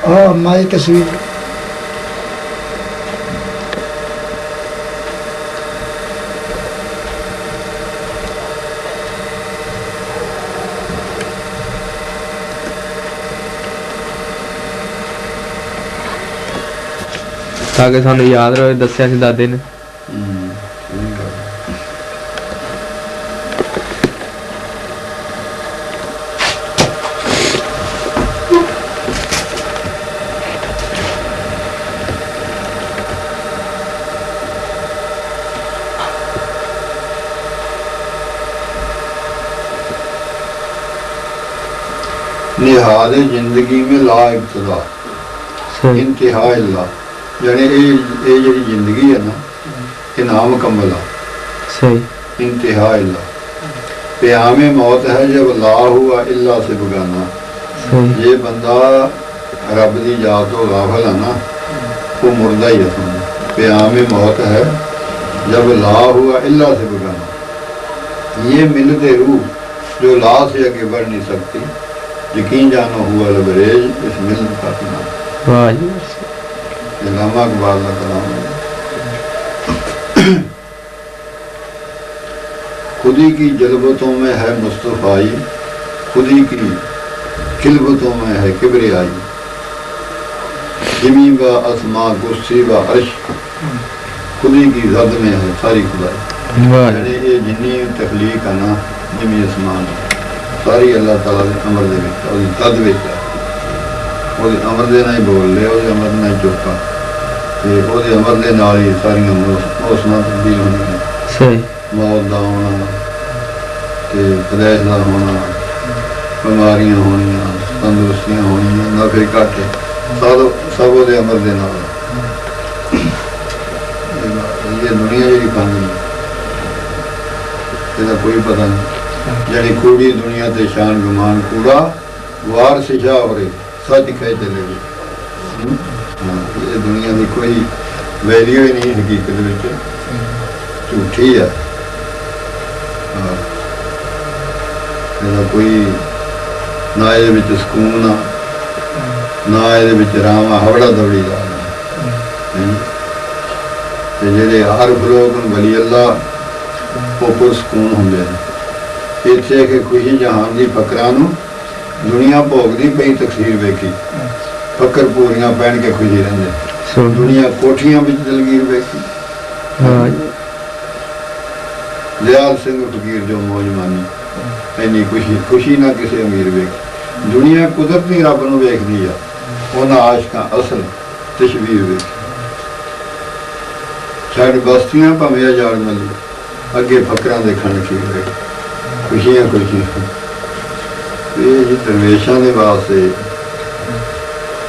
हाँ माई तस्वीर ताकि सानू याद रहे दस्या सी दादे ने। निहाद जिंदगी में ला इब्तदा इंतहा इल्ला, यानी ये जी जिंदगी है ना, ये नामुकम्मल है। सही। इंतहा इल्ला, क़याम मौत है जब ला हुआ इल्ला से बगाना। ये बंदा रब की याद तो गाफिल है ना, वो मुर्दा ही है। समझो क़याम मौत है जब ला हुआ इल्ला से बगाना। ये मिलते रूह जो ला से आगे बढ़ नहीं सकती, यकीन जानो हुआ लबरेज इस मिल का नाम। इलामा इकबाल का कलाम है। खुदी की जलबतों में है मुस्तफ़ाई, खुदी की खिलबतों में है किबरियाई। जिमी व असमा कुर्सी व अर्श, खुदी की जद में है सारी खुदाई। यानी ये जिन्नी तखलीक है ना, जिमी असमान सारी अल्लाह ताला के अमर दे विच, ओदी तद विच है। ओदे अमर दे नाल ही बोल ले, ओदे अमर नाल ही चुप है ते ओदे अमर दे नाल ही सारियां मौसमां तब्दील होंदियां। सही। मौत दा होना ते पैदाइश दा होना, बीमारियां होनियां, तंदुरुस्तियां होनियां, नफे घाटे सब ओदे अमर दे नाल। ये दुनिया जी पानी इसदा कोई पता नहीं। जड़ी कूड़ी दुनिया ते शान गुमान कूड़ा, वार सिशा हो सच कह चले गए। ये दुनिया की कोई वैल्यू ही नहीं हकीकत में, झूठी है। कोई ना ये सुकून ना ये रामा हवड़ा दौड़ी ला जेडे हर लोग वली अल्लाह वो पुरसकून होंगे। इत्थे कि खुशी जहान की फकरां नूं दुनिया भोगदी पई तकसीर वेखी, फकर पूरियां पहन के खुशी रहिंदे। दुनिया कोठियां विच दलगीर वेखी। दयाल सिंह फकीर जो मौज मानी, इन्नी खुशी ना किसी अमीर वेखी। दुनिया कुदरती रब नूं वेखदी आ, उन्हां आशिकां असल तशबीर वेखी। छड़ बस्तियां भावें आजाड़ मली, अगे फकरां दे खण खीर वेखी। खुशियां खुशियां ये जी दरवेशां दे वास्ते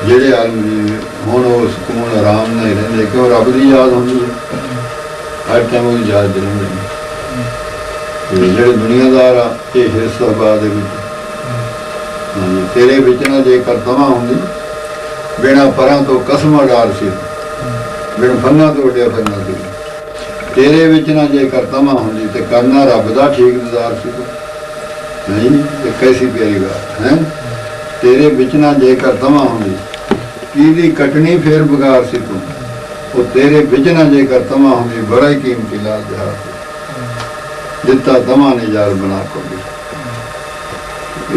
जेड़े आदमी हुण वो सुकून आराम नहीं रहिंदे, क्यों रब दी याद होंदी है, हर टाइम वो याद रहिंदे ने। जेड़े दुनियादार आ ये हिरस आबाद तेरे विच ना जेकर तमा होंदी, बिना परां तो कसम डार सी, बिन फन्ना तो उड्डिया फिरना सी। तेरे विच ना जेकर तमा होंदी ते करना रब दा ठीकदार सी। नहीं ये कैसी प्यारी बात है। तेरे विच ना जेकर तमा होंदी, कीदी कटनी फिर बगार सी तू। वो तेरे विच ना जेकर तमा होंदी, बड़ा ही कीमती लाल जहार सी। दिता तमा ने यार बना को भी।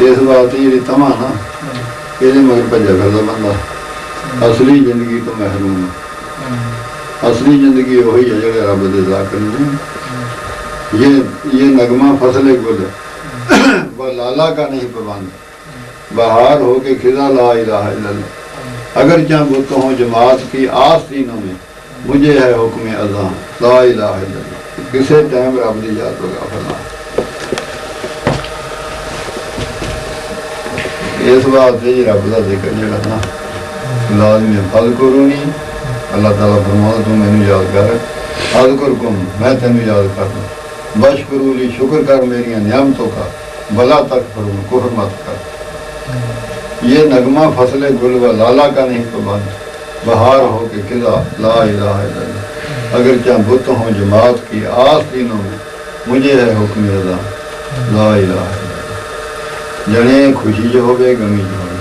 इस बात जी तमा ना ये मगर भजा फिरदा बंदा असली जिंदगी तो महरूम है। असली जिंदगी वही है जो रब दे ज़ाकिर ने। ये नगमा फसले गुल वह लाला का नहीं पाबंद, बहार हो के खिजा ला इलाहा इल्लल्लाह। अगर चाह बुतों हो जमात की आस्तीनों में, मुझे है हुक्म अज़ां ला इलाहा इल्लल्लाह। किसे टाइम रब दी याद तो गाफिल ना। इस बात से रब का जिक्र जिहड़ा ना लाज़िम है। फज़कुरूनी, अल्लाह ताला फरमाता तू मैनू याद कर, अज़कुरकुम मैं तेनू याद करना, बशकुरूली शुक्र कर मेरिया नियामतों का, भला तकफुरू कुफ्र मत कर। ये नगमा फसले गुल व लाला का नहीं पाबंद, बहार हो के खिजा ला इलाहा इल्लल्लाह। अगर चाह बुत हो जमात की आस्तीनों में, मुझे है हुक्म अज़ां ला इलाहा इल्लल्लाह। जने खुशी जो होवे गमी जो होवे।